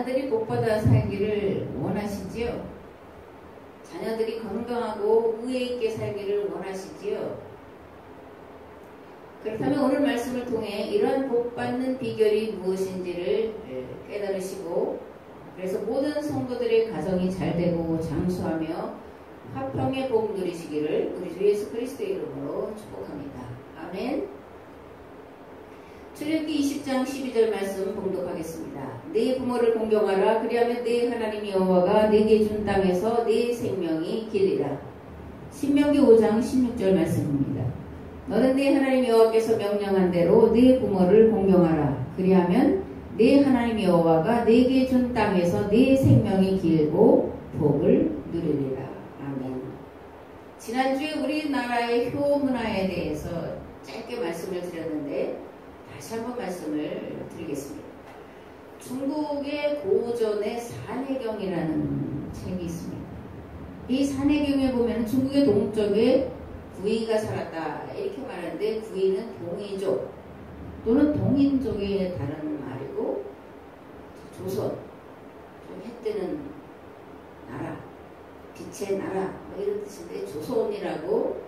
자녀들이 복받아 살기를 원하시지요? 자녀들이 건강하고 의에 있게 살기를 원하시지요? 그렇다면 오늘 말씀을 통해 이러한 복받는 비결이 무엇인지를 깨달으시고, 그래서 모든 성도들의 가정이 잘되고 장수하며 화평의 복 누리시기를 우리 주 예수 그리스도의 이름으로 축복합니다. 아멘. 출애굽기 20장 12절 말씀 봉독하겠습니다. 네 부모를 공경하라. 그리하면 네 하나님 여호와가 네게 준 땅에서 네 생명이 길리라. 신명기 5장 16절 말씀입니다. 너는 네 하나님 여호와께서 명령한 대로 네 부모를 공경하라. 그리하면 네 하나님 여호와가 네게 준 땅에서 네 생명이 길고 복을 누리리라. 아멘. 지난주에 우리나라의 효 문화에 대해서 짧게 말씀을 드렸는데 다시 한번 말씀을 드리겠습니다. 중국의 고전의 산해경이라는 책이 있습니다. 이 산해경에 보면 중국의 동쪽에 구이가 살았다 이렇게 말하는데, 구이는 동이족 또는 동인족의 다른 말이고, 조선, 좀 해뜨는 나라, 빛의 나라 뭐 이런 뜻인데 조선이라고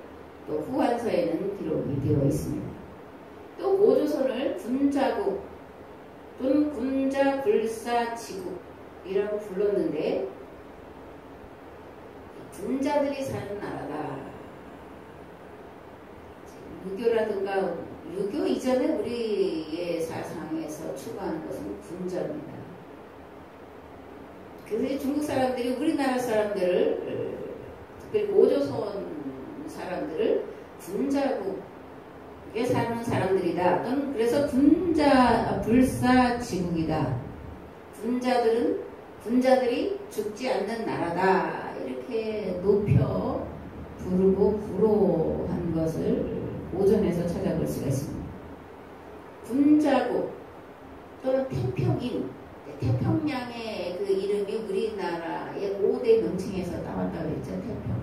또 후한서에는 기록이 되어 있습니다. 또 고조선을 군자국 또는 군자불사지국이라고 불렀는데, 군자들이 사는 나라다. 유교라든가 유교 이전에 우리의 사상에서 추구하는 것은 군자입니다. 그래서 중국 사람들이 우리나라 사람들을, 특별히 고조선 사람들을 군자국에 사는 사람들이다. 또는 그래서 군자 불사지국이다. 군자들이 죽지 않는 나라다. 이렇게 높여 부르고 부로한 것을 고전에서 찾아볼 수가 있습니다. 군자국 또는 태평인, 태평양의 그 이름이 우리나라의 5대 명칭에서 따왔다고 했죠. 태평.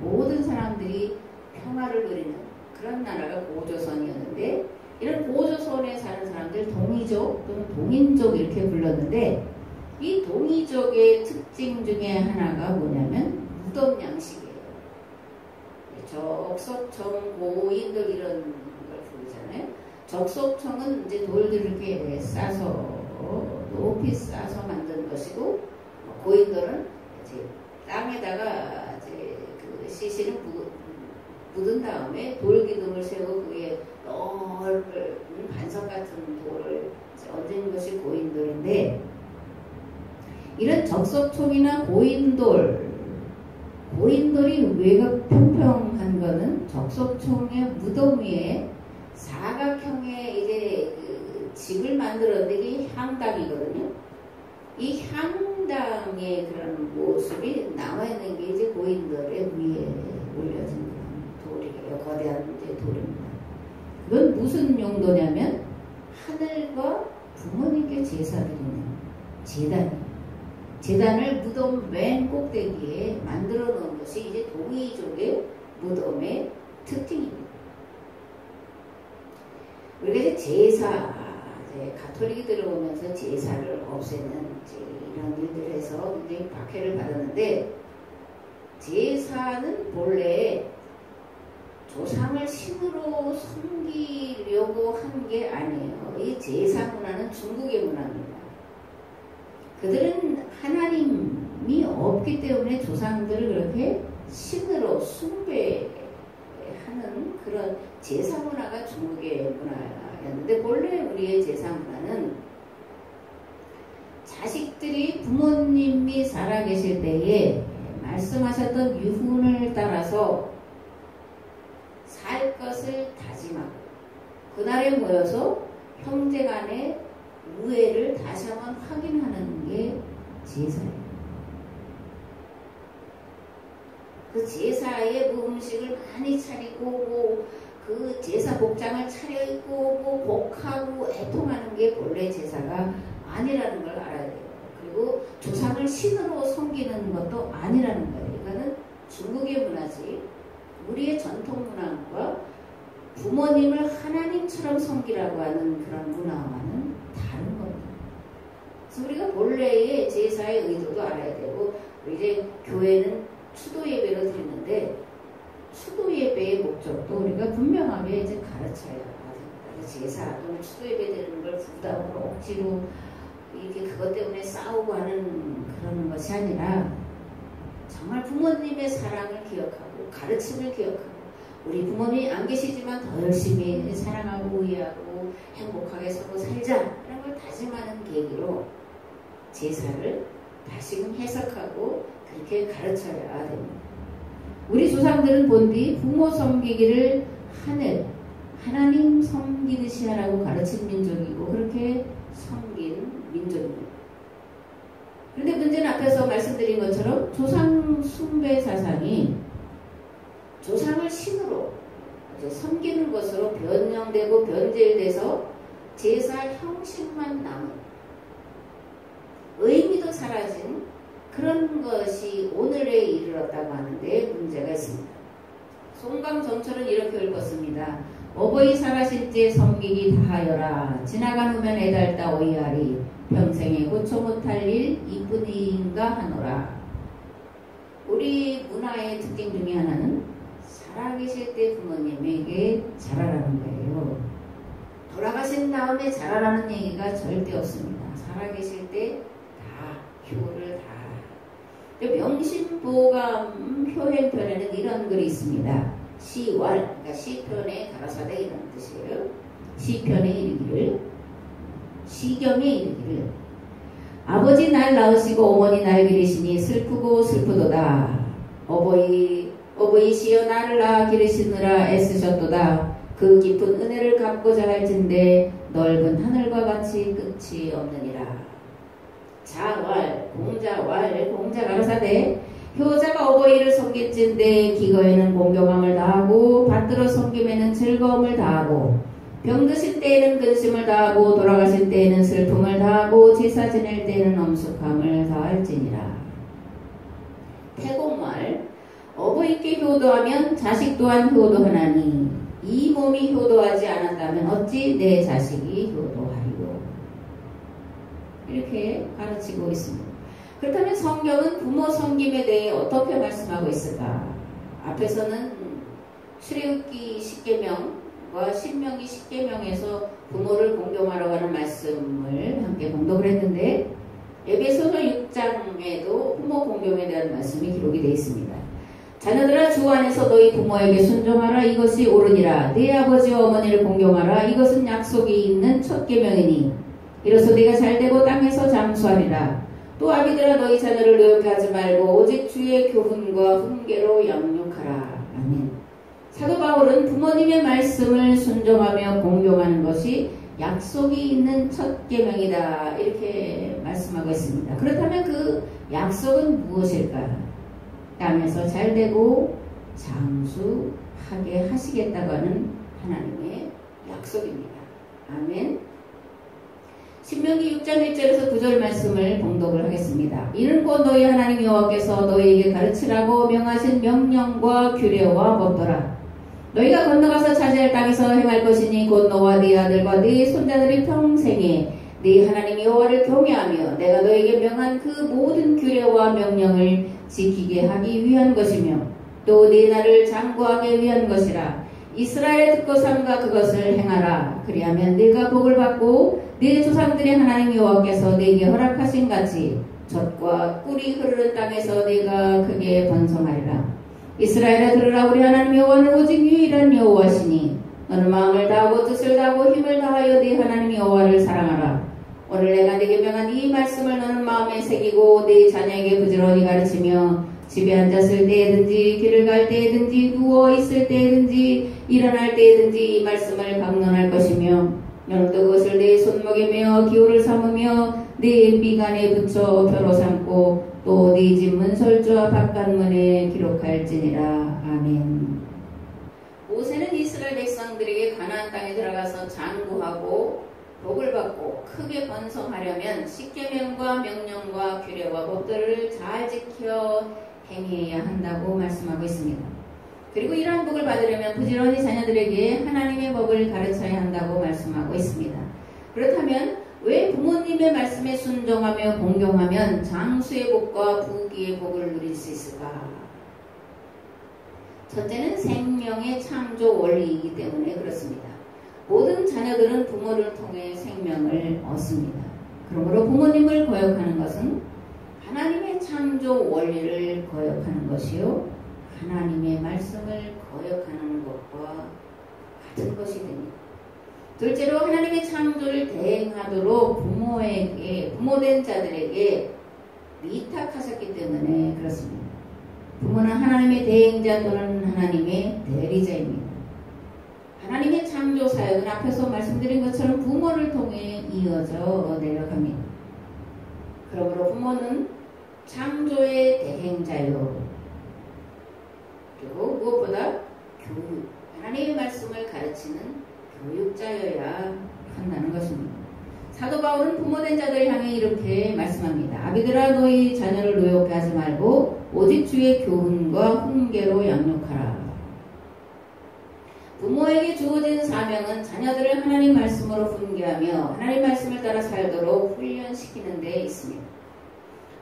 모든 사람들이 평화를 누리는 그런 나라가 고조선이었는데, 이런 고조선에 사는 사람들 동이족 또는 동인족 이렇게 불렀는데, 이 동이족의 특징 중에 하나가 뭐냐면 무덤 양식이에요. 적석청, 고인들 이런 걸 부르잖아요. 적석청은 이제 돌들을 이렇게 싸서 높이 싸서 만든 것이고, 고인돌은 이제 땅에다가 이제 그 시신을 묻은 다음에 돌 기둥을 세우고 그게 넓은 반석 같은 돌을 얹은 것이 고인돌인데, 이런 적석총이나 고인돌이 외곽 평평한 거는 적석총의 무덤 위에 사각형의 이제 그 집을 만들었는데 이게 향당이거든요. 이 향당의 그런 모습이 남아있는 게 이제 고인돌의 위에 올려진 돌이에요. 거대한 이제 돌입니다. 이건 무슨 용도냐면 하늘과 부모님께 제사 드리는 제단을 무덤 맨 꼭대기에 만들어 놓은 것이 이제 동이족의 무덤의 특징입니다. 우리가 이제 제사, 가톨릭이 들어오면서 제사를 없애는 이런 일들을 해서 굉장히 박해를 받았는데, 제사는 본래 조상을 신으로 섬기려고 한 게 아니에요. 이 제사 문화는 중국의 문화입니다. 그들은 하나님이 없기 때문에 조상들을 그렇게 신으로 숭배하는 그런 제사 문화가 중국의 문화였는데, 본래 우리의 제사 문화는 자식들이 부모님이 살아계실 때에 말씀하셨던 유훈을 따라서 살 것을 다짐하고 그날에 모여서 형제간의 우애를 다시 한번 확인하는 게 제사예요. 그 제사에 뭐 음식을 많이 차리고 그 제사 복장을 차려입고 복하고 애통하는 게 본래 제사가 아니라는 걸 알아야 돼요. 그리고 조상을 신으로 섬기는 것도 아니라는 거예요. 이거는 중국의 문화지, 우리의 전통 문화과 부모님을 하나님처럼 섬기라고 하는 그런 문화와는 다른 겁니다. 그래서 우리가 본래의 제사의 의도도 알아야 되고, 이제 교회는 수도 예배로 드리는데 수도 예배의 목적도 우리가 분명하게 이제 가르쳐야 됩니다. 제사 또는 수도 예배 드리는 걸 부담으로 억지로 이렇게 그것 때문에 싸우고 하는 그런 것이 아니라 정말 부모님의 사랑을 기억하고 가르침을 기억하고 우리 부모님이 안 계시지만 더 열심히 사랑하고 이해하고 행복하게 서로 살자 이런 걸 다짐하는 계기로 제사를 다시금 해석하고 그렇게 가르쳐야 됩니다. 우리 조상들은 본디 부모 섬기기를 하나님 섬기듯이 하라고 가르친 민족이고 그렇게 섬긴 민족입니다. 그런데 문제는 앞에서 말씀드린 것처럼 조상 숭배 사상이 조상을 신으로 섬기는 것으로 변형되고 변질돼서 제사 형식만 남은 의미도 사라진 그런 것이 오늘에 이르렀다고 하는데 문제가 있습니다. 송강정철은 이렇게 읽었습니다. 어버이 살아실 때 섬기기 다하여라. 지나간 후면 애달다 오이하리. 평생에 고쳐 못할 일 이뿐인가 하노라. 우리 문화의 특징 중에 하나는 살아계실 때 부모님에게 잘하라는 거예요. 돌아가신 다음에 잘하라는 얘기가 절대 없습니다. 살아계실 때 다 효를 다하라. 명심보감 효행편에는 이런 글이 있습니다. 시왈, 그러니까 시편의 가라사대 이런 뜻이에요. 시편에 이르기를, 시경에 이르기를 아버지 날 낳으시고 어머니 날 기르시니 슬프고 슬프도다. 어버이시여 나를 낳아 기르시느라 애쓰셨도다. 그 깊은 은혜를 갚고자 할 텐데 넓은 하늘과 같이 끝이 없느니라. 자왈, 공자 가라사대 효자가 어버이를 섬길진데 기거에는 공경함을 다하고 받들어 섬김에는 즐거움을 다하고 병드실 때에는 근심을 다하고 돌아가실 때에는 슬픔을 다하고 제사 지낼 때에는 엄숙함을 다할지니라. 태공말 어버이께 효도하면 자식 또한 효도하나니 이 몸이 효도하지 않았다면 어찌 내 자식이 효도하리요. 이렇게 가르치고 있습니다. 그렇다면 성경은 부모 섬김에 대해 어떻게 말씀하고 있을까? 앞에서는 출애굽기 10계명과 신명기 10계명에서 부모를 공경하라고 하는 말씀을 함께 공독을 했는데 에베소서 6장에도 부모 공경에 대한 말씀이 기록이 되어 있습니다. 자녀들아 주 안에서 너희 부모에게 순종하라. 이것이 옳으니라. 네 아버지와 어머니를 공경하라. 이것은 약속이 있는 첫 계명이니 이로써 네가 잘되고 땅에서 장수하리라. 또 아비들아 너희 자녀를 노엽게 하지 말고 오직 주의 교훈과 훈계로 양육하라. 아멘. 사도 바울은 부모님의 말씀을 순종하며 공경하는 것이 약속이 있는 첫 계명이다 이렇게 말씀하고 있습니다. 그렇다면 그 약속은 무엇일까? 땅에서 잘되고 장수하게 하시겠다고 하는 하나님의 약속입니다. 아멘. 신명기 6장 1절에서 9절 말씀을 봉독을 하겠습니다. 이는 곧 너희 하나님 여호와께서 너희에게 가르치라고 명하신 명령과 규례와 법도라. 너희가 건너가서 차지할 땅에서 행할 것이니 곧 너와 네 아들과 네 손자들이 평생에 네 하나님 여호와를 경외하며 내가 너에게 명한 그 모든 규례와 명령을 지키게 하기 위한 것이며 또 네 나를 장구하게 위한 것이라. 이스라엘에 듣고 삼가 그것을 행하라. 그리하면 네가 복을 받고 네 조상들의 하나님 여호와께서 네게 허락하신 같이 젖과 꿀이 흐르는 땅에서 네가 크게 번성하리라. 이스라엘아 들으라. 우리 하나님 여호와는 오직 유일한 여호와시니 너는 마음을 다하고 뜻을 다하고 힘을 다하여 네 하나님 여호와를 사랑하라. 오늘 내가 네게 명한 이 말씀을 너는 마음에 새기고 네 자녀에게 부지런히 가르치며 집에 앉았을 때든지 길을 갈 때든지 누워 있을 때든지 일어날 때든지 이 말씀을 강론할 것이며 너는 또 그것을 내 손목에 메어 기호를 삼으며 네 미간에 붙여 표로 삼고 또 네 집 문설주와 바깥문에 기록할지니라. 아멘. 모세는 이스라엘 백성들에게 가나안 땅에 들어가서 장구하고 복을 받고 크게 번성하려면 십계명과 명령과 규례와 법들을 잘 지켜 행해야 한다고 말씀하고 있습니다. 그리고 이러한 복을 받으려면 부지런히 자녀들에게 하나님의 법을 가르쳐야 한다고 말씀하고 있습니다. 그렇다면 왜 부모님의 말씀에 순종하며 공경하면 장수의 복과 부귀의 복을 누릴 수 있을까? 첫째는 생명의 창조 원리이기 때문에 그렇습니다. 모든 자녀들은 부모를 통해 생명을 얻습니다. 그러므로 부모님을 거역하는 것은 하나님의 창조 원리를 거역하는 것이요, 하나님의 말씀을 거역하는 것과 같은 것이 됩니다. 둘째로 하나님의 창조를 대행하도록 부모된 자들에게 위탁하셨기 때문에 그렇습니다. 부모는 하나님의 대행자 또는 하나님의 대리자입니다. 하나님의 창조 사역은 앞에서 말씀드린 것처럼 부모를 통해 이어져 내려갑니다. 그러므로 부모는 창조의 대행자요, 그리고 무엇보다 교육, 하나님의 말씀을 가르치는 교육자여야 한다는 것입니다. 사도 바울은 부모된 자들을 향해 이렇게 말씀합니다. 아비들아, 너희 자녀를 노엽게 하지 말고 오직 주의 교훈과 훈계로 양육하라. 부모에게 주어진 사명은 자녀들을 하나님 말씀으로 훈계하며 하나님 말씀을 따라 살도록 훈련시키는 데 있습니다.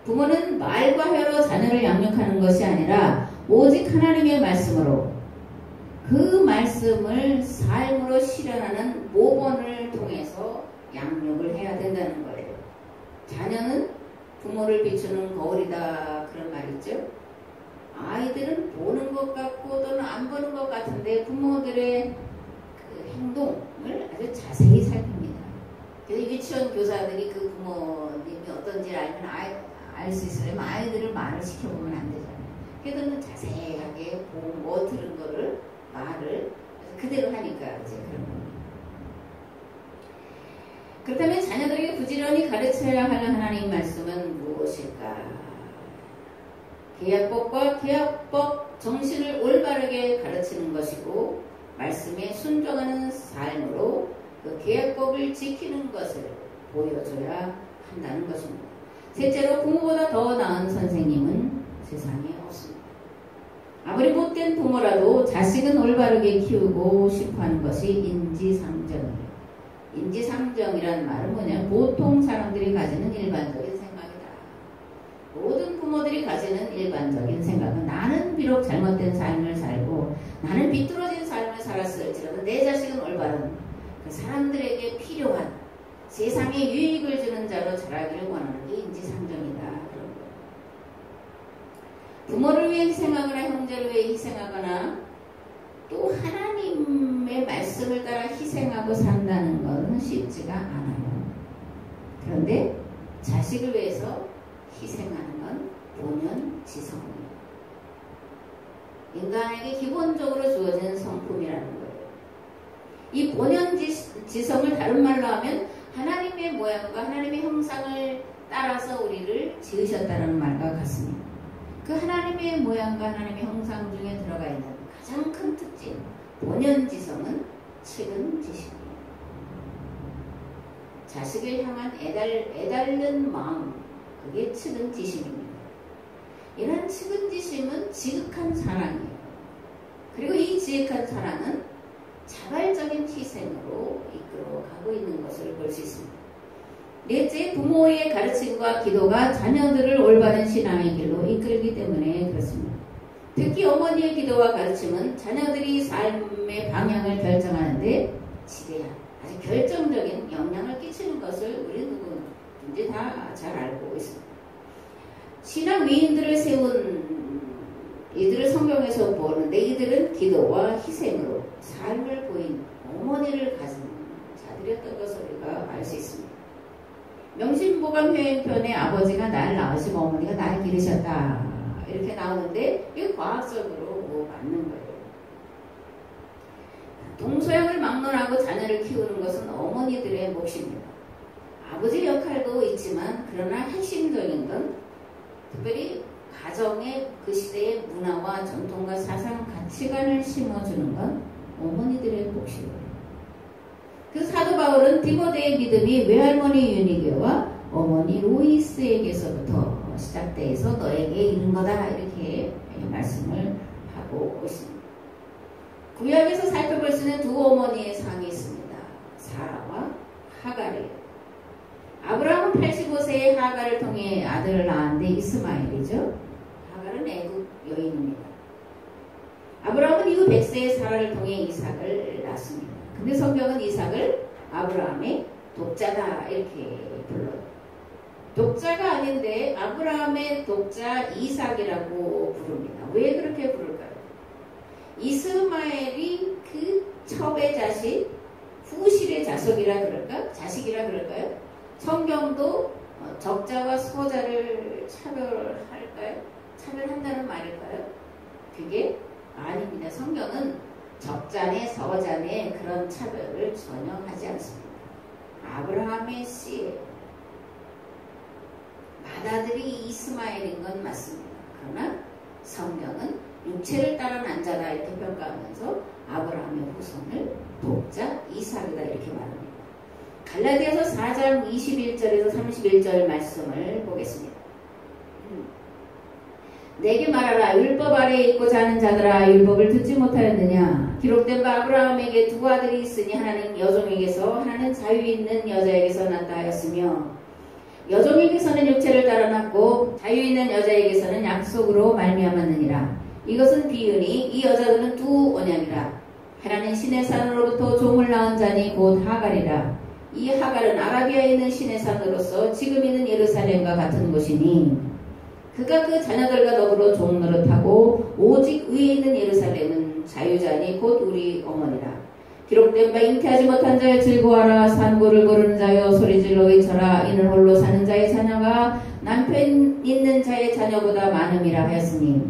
부모는 말과 혀로 자녀를 양육하는 것이 아니라 오직 하나님의 말씀으로, 그 말씀을 삶으로 실현하는 모본을 통해서 양육을 해야 된다는 거예요. 자녀는 부모를 비추는 거울이다, 그런 말이죠. 아이들은 보는 것 같고 또는 안 보는 것 같은데 부모들의 그 행동을 아주 자세히 살핍니다. 그래서 유치원 교사들이 그 부모님이 어떤지 알면 알 수 있으려면 아이들을 말을 시켜보면 안 되잖아요. 그래도 자세하게 보고 들은 거를 말을 그대로 하니까 이제 그런 겁니다. 그렇다면 자녀들에게 부지런히 가르쳐야 할 하나님 말씀은 무엇일까? 계약법과 계약법 정신을 올바르게 가르치는 것이고, 말씀에 순종하는 삶으로 그 계약법을 지키는 것을 보여줘야 한다는 것입니다. 셋째로, 부모보다 더 나은 선생님은 세상에 없습니다. 아무리 못된 부모라도 자식은 올바르게 키우고 싶어하는 것이 인지상정이에요. 인지상정이라는 말은 뭐냐면 보통 사람들이 가지는 일반적인 생각이다. 모든 부모들이 가지는 일반적인 생각은 나는 비록 잘못된 삶을 살고 나는 비뚤어진 삶을 살았을지라도 내 자식은 올바른 그 사람들에게 필요한 세상에 유익을 주는 자로 자라기를 원하는 게 인지상정이다. 그런 거예요. 부모를 위해 희생하거나 형제를 위해 희생하거나 또 하나님의 말씀을 따라 희생하고 산다는 것은 쉽지가 않아요. 그런데 자식을 위해서 희생하는 건 본연지성이에요. 인간에게 기본적으로 주어진 성품이라는 거예요. 이 본연지성을 다른 말로 하면 하나님의 모양과 하나님의 형상을 따라서 우리를 지으셨다는 말과 같습니다. 그 하나님의 모양과 하나님의 형상 중에 들어가 있는 가장 큰 특징, 본연지성은 측은지심이에요. 자식을 향한 애달는 마음, 그게 측은지심입니다. 이런 측은지심은 지극한 사랑이에요. 그리고 이 지극한 사랑은 자발적인 희생으로 이끌어가고 있는 것을 볼 수 있습니다. 넷째, 부모의 가르침과 기도가 자녀들을 올바른 신앙의 길로 이끌기 때문에 그렇습니다. 특히 어머니의 기도와 가르침은 자녀들이 삶의 방향을 결정하는데 지대한, 아주 결정적인 영향을 끼치는 것을 우리 누구든지 다 잘 알고 있습니다. 신앙 위인들을 세운 이들을 성경에서 보는데 이들은 기도와 희생으로 삶을 보인 어머니를 가진 자들이었던 것을 우리가 알 수 있습니다. 명심보감 회행편에 아버지가 날 낳으시고 어머니가 날 기르셨다 이렇게 나오는데 이게 과학적으로 맞는 거예요. 동서양을 막론하고 자녀를 키우는 것은 어머니들의 몫입니다. 아버지 역할도 있지만 그러나 핵심적인 건 특별히 가정의 그 시대의 문화와 전통과 사상 가치관을 심어주는 건 어머니들의 몫이에요. 그 사도 바울은 디모데의 믿음이 외할머니 유니게와 어머니 로이스에게서부터 시작돼서 너에게 이른 거다 이렇게 말씀을 하고 있습니다. 구약에서 살펴볼 수 있는 두 어머니의 상이 있습니다. 사라와 하갈이에요. 아브라함은 85세에 하갈을 통해 아들을 낳았는데 이스마엘이죠. 하갈은 애국 여인입니다. 아브라함은 이후 100세에 사라를 통해 이삭을 낳습니다. 근데 성경은 이삭을 아브라함의 독자다 이렇게 불러요. 독자가 아닌데 아브라함의 독자 이삭이라고 부릅니다. 왜 그렇게 부를까요? 이스마엘이 그 첩의 자식, 후실의 자식이라 그럴까요? 성경도 적자와 소자를 차별할까요? 차별한다는 말일까요? 그게 아닙니다. 성경은 적자네 서자네 그런 차별을 전혀 하지 않습니다. 아브라함의 씨예요. 맏아들이 이스마엘인 건 맞습니다. 그러나 성경은 육체를 따라 난 자다 이렇게 평가하면서 아브라함의 후손을 독자 이삭이다 이렇게 말합니다. 갈라디아서 4장 21절에서 31절 말씀을 보겠습니다. 내게 말하라. 율법 아래에 있고 자는 자들아, 율법을 듣지 못하였느냐? 기록된 바 아브라함에게 두 아들이 있으니 하나는 여종에게서 하나는 자유 있는 여자에게서 낳다 하였으며, 여종에게서는 육체를 따라 낳고 자유 있는 여자에게서는 약속으로 말미암았느니라. 이것은 비유니 이 여자들은 두 언약이라. 하나는 신의 산으로부터 종을 낳은 자니 곧 하갈이라. 이 하갈은 아라비아에 있는 신의 산으로서 지금 있는 예루살렘과 같은 곳이니 그가 그 자녀들과 더불어 종 노릇하고 오직 위에 있는 예루살렘은 자유자니 곧 우리 어머니라. 기록된 바 잉태하지 못한 자여 즐거워하라. 산고를 고르는 자여 소리질러 외쳐라. 이는 홀로 사는 자의 자녀가 남편 있는 자의 자녀보다 많음이라 하였으니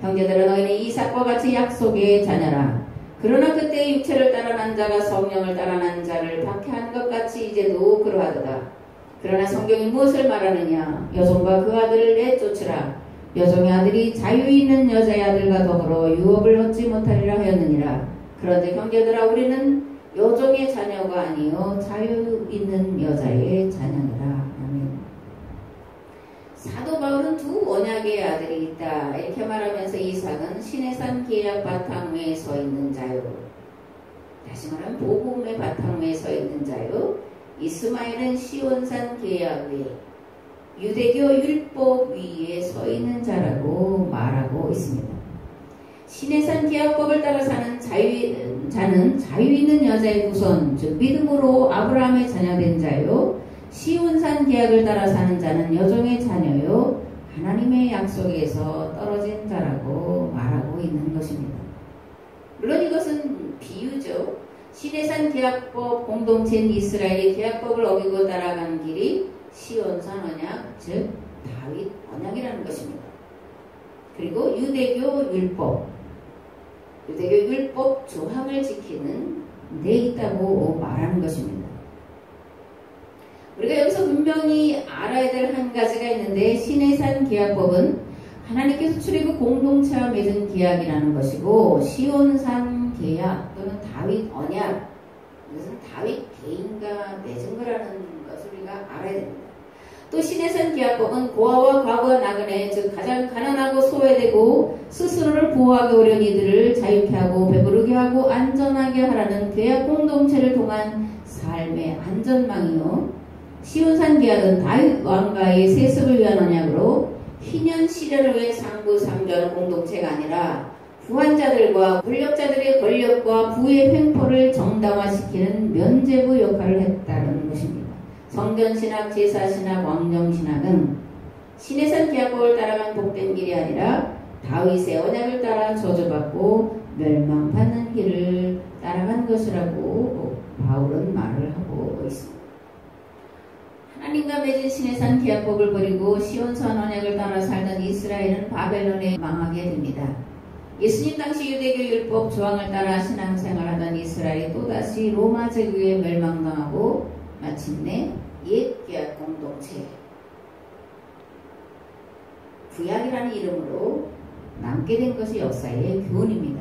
형제들아 너희는 이삭과 같이 약속의 자녀라. 그러나 그때 육체를 따라 난 자가 성령을 따라 난 자를 박해한 것 같이 이제도 그러하도다. 그러나 성경이 무엇을 말하느냐? 여종과 그 아들을 내쫓으라. 여종의 아들이 자유 있는 여자의 아들과 더불어 유업을 얻지 못하리라 하였느니라. 그런데 형제들아 우리는 여종의 자녀가 아니요 자유 있는 여자의 자녀니라. 아멘. 사도 바울은 두 언약의 아들이 있다 이렇게 말하면서 이삭은 시내산 계약 바탕 위에 서 있는 자요. 다시 말하면 복음의 바탕 위에 서 있는 자요. 이스마엘은 시온산 계약 위에 유대교 율법 위에 서 있는 자라고 말하고 있습니다. 시내산 계약법을 따라 사는 자는 자유 있는 여자의 후손, 즉 믿음으로 아브라함의 자녀된 자요. 시온산 계약을 따라 사는 자는 여종의 자녀요. 하나님의 약속에서 떨어진 자라고 말하고 있는 것입니다. 물론 이것은 비유죠. 시내산 계약법 공동체인 이스라엘이 계약법을 어기고 따라간 길이 시온산 언약, 즉 다윗 언약이라는 것입니다. 그리고 유대교 율법 조항을 지키는 데 있다고 말하는 것입니다. 우리가 여기서 분명히 알아야 될 한 가지가 있는데 시내산 계약법은 하나님께서 출애굽 공동체와 맺은 계약이라는 것이고 시온산 계약 또는 다윗 언약 이것은 다윗 개인과 맺은 거라는 것을 우리가 알아야 됩니다. 또 시내산 계약법은 고아와 과부와 나그네 즉 가장 가난하고 소외되고 스스로를 보호하기 어려운 이들을 자유케 하고 배부르게 하고 안전하게 하라는 계약 공동체를 통한 삶의 안전망이요. 시온산 계약은 다윗 왕가의 세습을 위한 언약으로 희년 시련을 위해 상부상조하는 공동체가 아니라 부한자들과 권력자들의 권력과 부의 횡포를 정당화시키는 면죄부 역할을 했다는 것입니다. 성전신학, 제사신학, 왕정신학은 시내산 계약법을 따라간 복된 길이 아니라 다윗의 언약을 따라 저주받고 멸망받는 길을 따라간 것이라고 바울은 말을 하고 있습니다. 하나님과 맺은 시내산 계약법을 버리고 시온산 언약을 따라 살던 이스라엘은 바벨론에 망하게 됩니다. 예수님 당시 유대교 율법 조항을 따라 신앙생활하던 이스라엘이 또다시 로마 제국에 멸망당하고 마침내 옛 계약 공동체 구약이라는 이름으로 남게 된 것이 역사의 교훈입니다.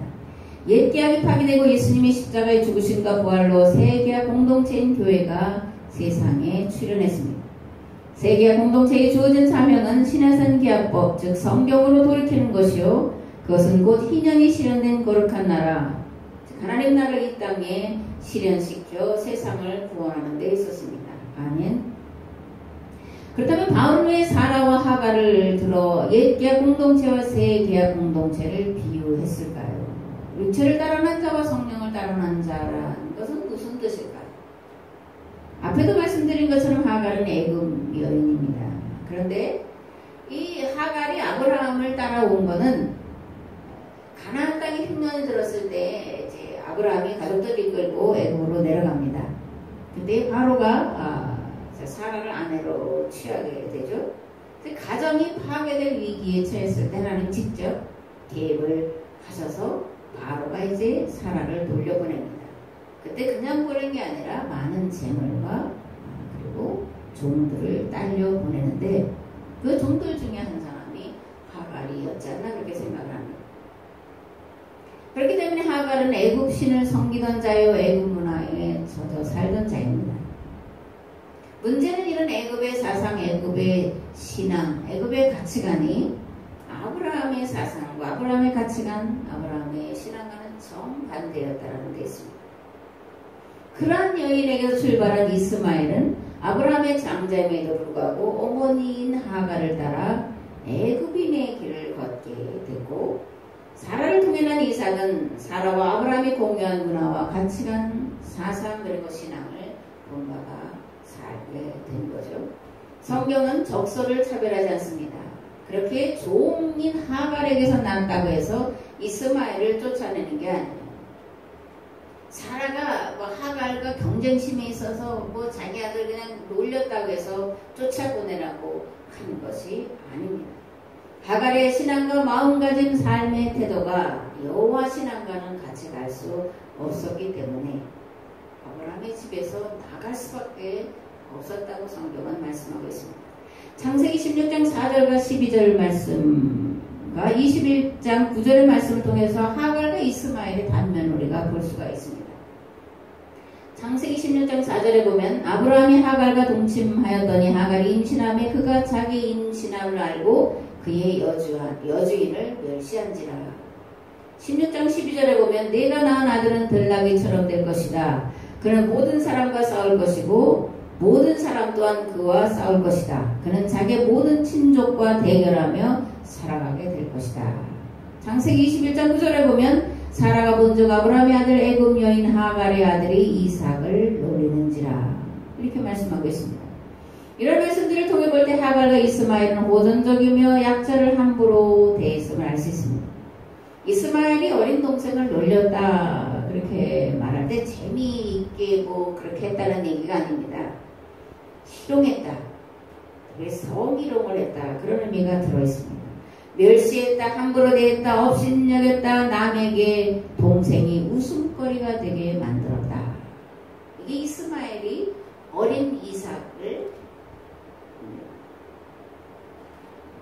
옛 계약이 파기되고 예수님의 십자가의 죽으심과 부활로 새 계약 공동체인 교회가 세상에 출현했습니다. 새 계약 공동체에 주어진 사명은 시내산 계약법, 즉 성경으로 돌이키는 것이요. 그것은 곧 희년이 실현된 거룩한 나라, 즉 하나님 나라를 이 땅에 실현시켜 세상을 구원하는 데 있었습니다. 아멘. 그렇다면 바울은 왜 사라와 하갈을 들어 옛 계약 공동체와 새 계약 공동체를 비유했을까요? 육체를 따르는 자와 성령을 따르는 자라는 것은 무슨 뜻일까요? 앞에도 말씀드린 것처럼 하갈은 애굽 여인입니다. 그런데 이 하갈이 아브라함을 따라온 것은 가나안 땅에 흉년이 들었을 때 이제 아브라함이 가족들 이끌고 애굽으로 내려갑니다. 그때 바로가 사라를 아내로 취하게 되죠. 가정이 파괴될 위기에 처했을 때 하나님 직접 개입을 하셔서 바로가 이제 사라를 돌려보냅니다. 그때 그냥 보낸 게 아니라 많은 재물과 그리고 종들을 딸려 보내는데 그 종들 중에 한 사람이 하갈이었지 않나 그렇게 생각을 합니다. 그렇기 때문에 하갈은 애굽 신을 섬기던 자요 애굽 문화에 젖어 살던 자입니다. 문제는 이런 애굽의 사상, 애굽의 신앙, 애굽의 가치관이 아브라함의 사상과 아브라함의 가치관, 아브라함의 신앙과는 정반대였다는 데 있습니다. 그러한 여인에게서 출발한 이스마엘은 아브라함의 장자임에도 불구하고 어머니인 하갈을 따라 애굽인의 길을 걷게 됐고 사라를 통해 난 이삭은 사라와 아브라함이 공유한 문화와 가치관, 사상 그리고 신앙을 본바가 살게 된 거죠. 성경은 적소를 차별하지 않습니다. 그렇게 종인 하갈에게서 났다고 해서 이스마엘을 쫓아내는 게 아니에요. 사라가 뭐 하갈과 경쟁심에 있어서 뭐 자기 아들 그냥 놀렸다고 해서 쫓아보내라고 하는 것이 아닙니다. 하갈의 신앙과 마음가짐 삶의 태도가 여호와 신앙과는 같이 갈 수 없었기 때문에 아브라함의 집에서 나갈 수밖에 없었다고 성경은 말씀하고 있습니다. 창세기 16장 4절과 12절 말씀과 21장 9절의 말씀을 통해서 하갈과 이스마엘의 단면을 우리가 볼 수가 있습니다. 창세기 16장 4절에 보면 아브라함이 하갈과 동침하였더니 하갈이 임신함에 그가 자기 임신함을 알고 그의 여주인을 멸시한지라. 16장 12절에 보면 내가 낳은 아들은 들나귀처럼 될 것이다. 그는 모든 사람과 싸울 것이고 모든 사람 또한 그와 싸울 것이다. 그는 자기의 모든 친족과 대결하며 살아가게 될 것이다. 창세기 21장 9절에 보면 사라가 본즉 아브라함의 아들 애굽 여인 하갈의 아들이 이삭을 노리는지라. 이렇게 말씀하고 있습니다. 이런 말씀들을 통해 볼 때 하갈과 이스마엘은 호전적이며 약자를 함부로 대했음을 알 수 있습니다. 이스마엘이 어린 동생을 놀렸다 그렇게 말할 때 재미있게 뭐 그렇게 했다는 얘기가 아닙니다. 희롱했다. 성희롱을 했다. 그런 의미가 들어있습니다. 멸시했다, 함부로 대했다, 업신여겼다, 남에게 동생이 웃음거리가 되게 만들었다. 이게 이스마엘이 어린 이삭을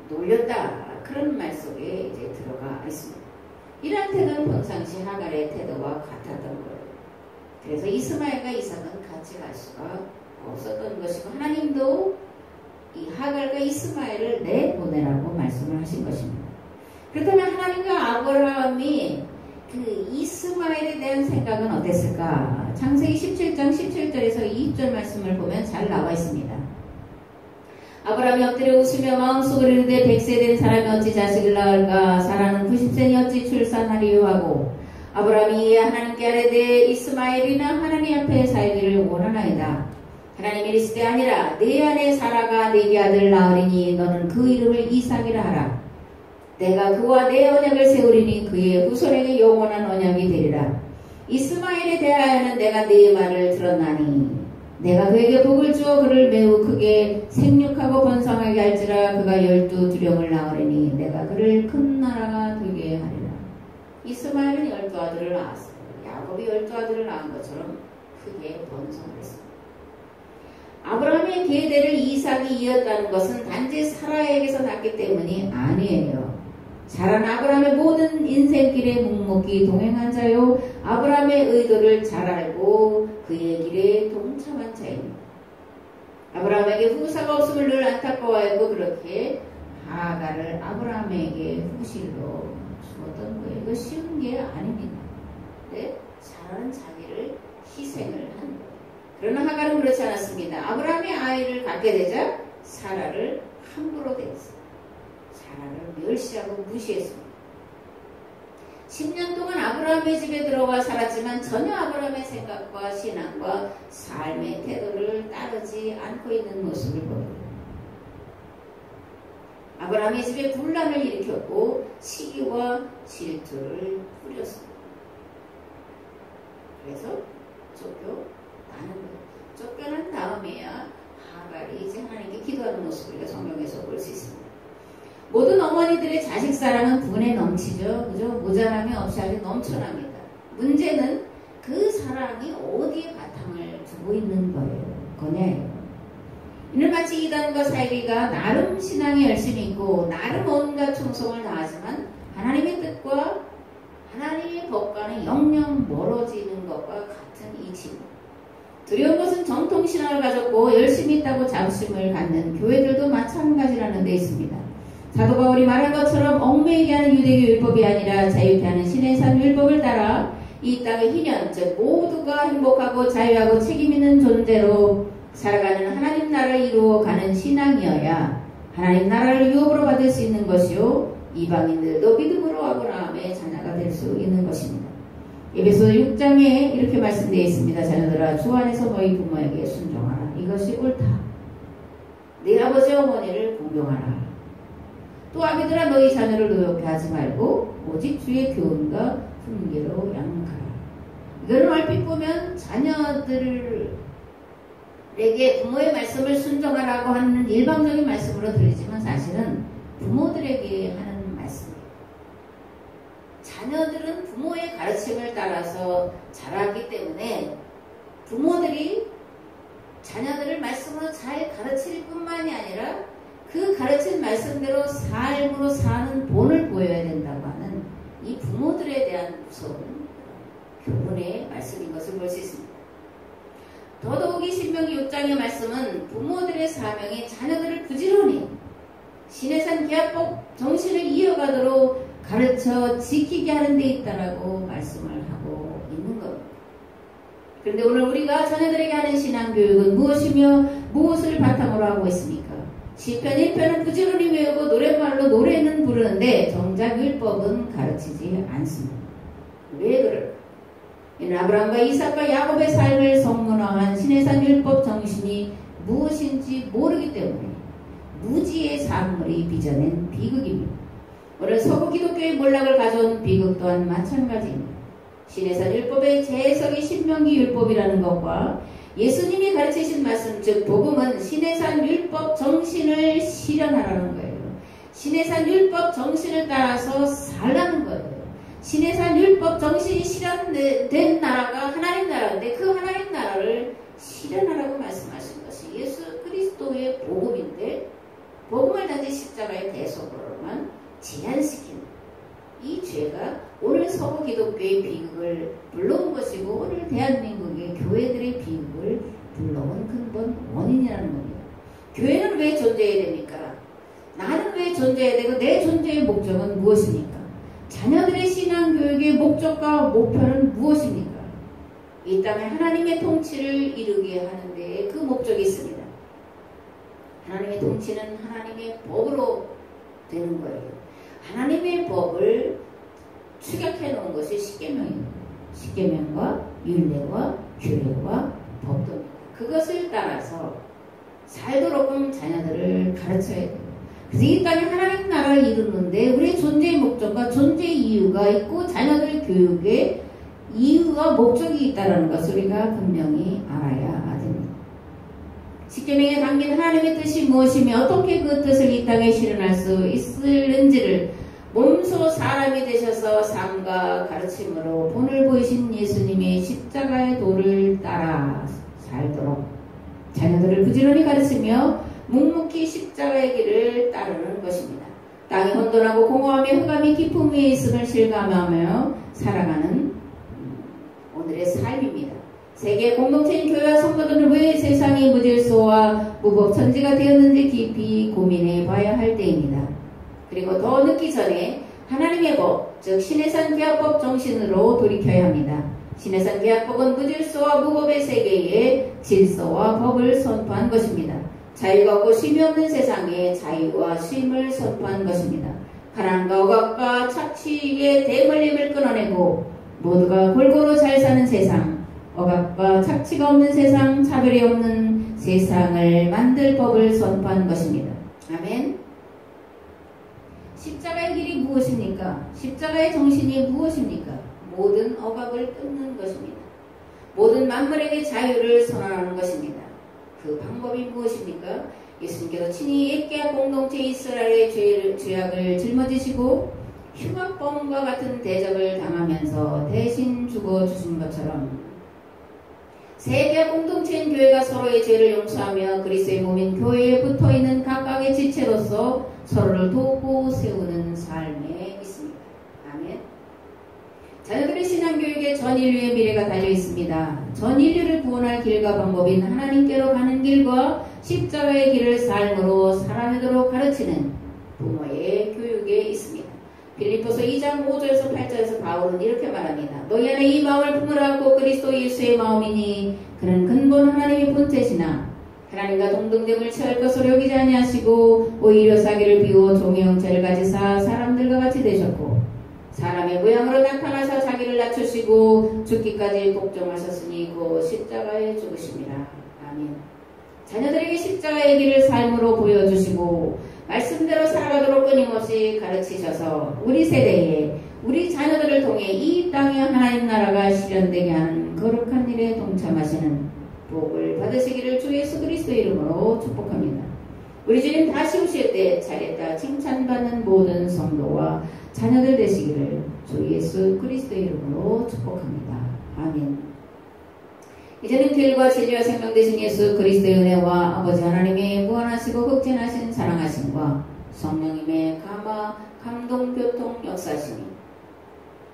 놀렸다. 그런 말 속에 이제 들어가 있습니다. 이러한 태도는 평상시 하갈의 태도와 같았던 거예요. 그래서 이스마엘과 이삭은 같이 갈 수가 없었던 것이고 하나님도 이 하갈과 이스마엘을 내보내라고 말씀을 하신 것입니다. 그렇다면 하나님과 아브라함이 그 이스마엘에 대한 생각은 어땠을까? 창세기 17장 17절에서 20절 말씀을 보면 잘 나와 있습니다. 아브라함이 엎드려 웃으며 마음속으로 이르되 100세 된 사람이 어찌 자식을 낳을까? 사라는 90세니 어찌 출산하리요 하고 아브라함이 하나님께 아뢰되 이스마엘이나 하나님 앞에 살기를 원하나이다. 하나님이 이르시되 아니라 내 아내 사라가 네게 아들 낳으리니 너는 그 이름을 이삭이라 하라. 내가 그와 내 언약을 세우리니 그의 후손에게 영원한 언약이 되리라. 이스마엘에 대하여는 내가 네 말을 들었나니 내가 그에게 복을 주어 그를 매우 크게 생육하고 번성하게 할지라. 그가 12두령을 낳으리니 내가 그를 큰 나라가 되게 하리라. 이스마엘은 12아들을 낳았어요. 야곱이 12아들을 낳은 것처럼 크게 번성을 했습니다. 아브라함의 계대를 이삭이 이었다는 것은 단지 사라에게서 났기 때문이 아니에요. 자란 아브라함의 모든 인생길에 묵묵히 동행한 자요 아브라함의 의도를 잘 알고 그의 길에 동참한 자입니다. 아브라함에게 후사가 없음을 늘 안타까워하고 그렇게 하갈을 아브라함에게 후실로 주었던 거예요. 이거 쉬운 게 아닙니다. 네? 사라는 자기를 희생을 한 거예요. 그러나 하갈은 그렇지 않았습니다. 아브라함이 아이를 갖게 되자 사라를 함부로 대했어요. 사라를 멸시하고 무시했습니다. 10년 동안 아브라함의 집에 들어와 살았지만 전혀 아브라함의 생각과 신앙과 삶의 태도를 따르지 않고 있는 모습을 보입니다. 아브라함의 집에 분란을 일으켰고 시기와 질투를 뿌렸습니다. 그래서 쫓겨나는 거예요. 쫓겨난 다음에야 하갈이 이제 하나님께 기도하는 모습을 우리가 성경에서 볼 수 있습니다. 모든 어머니들의 자식 사랑은 분에 넘치죠. 그죠? 모자람이 없이 아주 넘쳐납니다. 문제는 그 사랑이 어디에 바탕을 두고 있는 거냐예요. 이는 마치 이단과 사이비가 나름 신앙에 열심히 있고 나름 온갖 충성을 다하지만 하나님의 뜻과 하나님의 법과는 영영 멀어지는 것과 같은 이치입니다. 두려운 것은 정통신앙을 가졌고 열심히 있다고 자부심을 갖는 교회들도 마찬가지라는 데 있습니다. 사도 바울이 말한 것처럼 얽매이게 하는 유대교 율법이 아니라 자유케 하는 신의 산 율법을 따라 이 땅의 희년, 즉 모두가 행복하고 자유하고 책임있는 존재로 살아가는 하나님 나라를 이루어가는 신앙이어야 하나님 나라를 유업으로 받을 수 있는 것이요 이방인들도 믿음으로 아브라함의 자녀가 될 수 있는 것입니다. 에베소서 6장에 이렇게 말씀되어 있습니다. 자녀들아 주 안에서 너희 부모에게 순종하라. 이것이 옳다. 네 아버지 어머니를 공경하라. 또 아비들아 너희 자녀를 노엽게 하지 말고 오직 주의 교훈과 훈계로 양육하라. 이거를 얼핏 보면 자녀들에게 부모의 말씀을 순종하라고 하는 일방적인 말씀으로 들리지만 사실은 부모들에게 하는 말씀이에요. 자녀들은 부모의 가르침을 따라서 자라기 때문에 부모들이 자녀들을 말씀으로 잘 가르칠 뿐만이 아니라 그 가르친 말씀대로 삶으로 사는 본을 보여야 된다고 하는 이 부모들에 대한 무서운 교훈의 말씀인 것을 볼 수 있습니다. 더더욱이 신명기 6장의 말씀은 부모들의 사명이 자녀들을 부지런히 신해산 계약법 정신을 이어가도록 가르쳐 지키게 하는 데 있다라고 말씀을 하고 있는 겁니다. 그런데 오늘 우리가 자녀들에게 하는 신앙교육은 무엇이며 무엇을 바탕으로 하고 있습니까? 시편 1편은 부지런히 외우고 노랫말로 노래는 부르는데 정작 율법은 가르치지 않습니다. 왜 그럴까? 이는 아브라함과 이삭과 야곱의 삶을 성문화한 신해산 율법 정신이 무엇인지 모르기 때문에 무지의 산물이 빚어낸 비극입니다. 오늘 서구 기독교의 몰락을 가져온 비극 또한 마찬가지입니다. 신해산 율법의 재해석이 신명기 율법이라는 것과 예수님이 가르치신 말씀, 즉 복음은 신해산 율법 정신을 실현하라는 거예요. 신해산 율법 정신을 따라서 살라는 거예요. 신해산 율법 정신이 실현된 나라가 하나님 나라인데 그 하나님 나라를 실현하라고 말씀하신 것이 예수 그리스도의 복음인데 복음을 단지 십자가의 대속으로만 제한시키는 이 죄가 오늘 서구 기독교의 비극을 불러온 것이고 오늘 대한민국의 교회들의 비극을 불러온 근본 원인이라는 겁니다. 교회는 왜 존재해야 됩니까? 나는 왜 존재해야 되고 내 존재의 목적은 무엇입니까? 자녀들의 신앙교육의 목적과 목표는 무엇입니까? 이 땅에 하나님의 통치를 이루게 하는 데 그 목적이 있습니다. 하나님의 통치는 하나님의 법으로 되는 거예요. 하나님의 법을 축약해 놓은 것이 십계명입니다. 십계명과 율례와 규례와 법도입니다. 그것을 따라서 살도록끔 자녀들을 가르쳐야 돼요. 그래서 이 땅에 하나님 나라를 이루는데 우리의 존재의 목적과 존재의 이유가 있고 자녀들 교육에 이유와 목적이 있다는 것을 우리가 분명히 알아야 됩니다. 십계명에 담긴 하나님의 뜻이 무엇이며 어떻게 그 뜻을 이 땅에 실현할 수 있을는지를 몸소 사람이 되셔서 삶과 가르침으로 본을 보이신 예수님의 십자가의 도를 따라 살도록 자녀들을 부지런히 가르치며 묵묵히 십자가의 길을 따르는 것입니다. 땅이 혼돈하고 공허하며 흑암이 깊음 위에 있음을 실감하며 살아가는 오늘의 삶입니다. 세계 공동체인 교회와 성도들은 왜 세상이 무질서와 무법천지가 되었는지 깊이 고민해 봐야 할 때입니다. 그리고 더 늦기 전에 하나님의 법, 즉 신해산 계약법 정신으로 돌이켜야 합니다. 신해산 계약법은 무질서와 무법의 세계에 질서와 법을 선포한 것입니다. 자유가 없고 쉼이 없는 세상에 자유와 쉼을 선포한 것입니다. 가난과 억압과 착취의 대물림을 끊어내고 모두가 골고루 잘 사는 세상, 억압과 착취가 없는 세상, 차별이 없는 세상을 만들 법을 선포한 것입니다. 아멘. 십자가의 길이 무엇입니까? 십자가의 정신이 무엇입니까? 모든 억압을 끊는 것입니다. 모든 만물에게 자유를 선언하는 것입니다. 그 방법이 무엇입니까? 예수님께서 친히 에게아 공동체 이스라엘의 죄악을 짊어지시고 흉악범과 같은 대접을 당하면서 대신 죽어주신 것처럼 세계와 공동체인 교회가 서로의 죄를 용서하며 그리스도의 몸인 교회에 붙어있는 각각의 지체로서 서로를 돕고 세우는 삶에 있습니다. 아멘. 자녀들의 신앙교육에 전 인류의 미래가 달려있습니다. 전 인류를 구원할 길과 방법인 하나님께로 가는 길과 십자가의 길을 삶으로 살아내도록 가르치는 부모의 교육에 있습니다. 빌립보서 2장 5절에서 8절에서 바울은 이렇게 말합니다. 너희 안에 이 마음을 품으라. 고 그리스도 예수의 마음이니 그는 근본 하나님의 본체시나 하나님과 동등됨을 취할 것으로 여기지 아니하시고 오히려 자기를 비워 종의 형체를 가지사 사람들과 같이 되셨고 사람의 모양으로 나타나사 자기를 낮추시고 죽기까지 복종하셨으니 곧 십자가에 죽으심이라. 아멘. 자녀들에게 십자가의 길을 삶으로 보여주시고 말씀대로 살아가도록 끊임없이 가르치셔서 우리 세대에 우리 자녀들을 통해 이 땅의 하나님 나라가 실현되게 하는 거룩한 일에 동참하시는 복을 받으시기를 주 예수 그리스도의 이름으로 축복합니다. 우리 주님 다시 오실 때 잘했다 칭찬받는 모든 성도와 자녀들 되시기를 주 예수 그리스도의 이름으로 축복합니다. 아멘. 이제는 길과 진리와 생명 되신 예수 그리스도의 은혜와 아버지 하나님의 무한하시고 극진하신 사랑하심과 성령님의 감화, 감동, 교통, 역사심이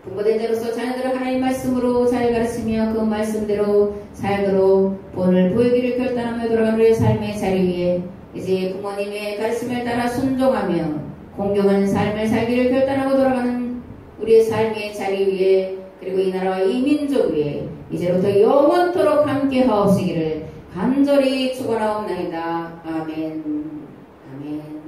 부모된 자로서 자녀들을 하나님 말씀으로 잘 가르치며 그 말씀대로 살도록 본을 보이기를 결단하며 돌아가는 우리의 삶의 자리 위에 이제 부모님의 가르침을 따라 순종하며 공경하는 삶을 살기를 결단하고 돌아가는 우리의 삶의 자리 위에 그리고 이 나라와 이 민족 위에 이제부터 영원토록 함께 하옵시기를 간절히 축원하옵나이다. 아멘. 아멘.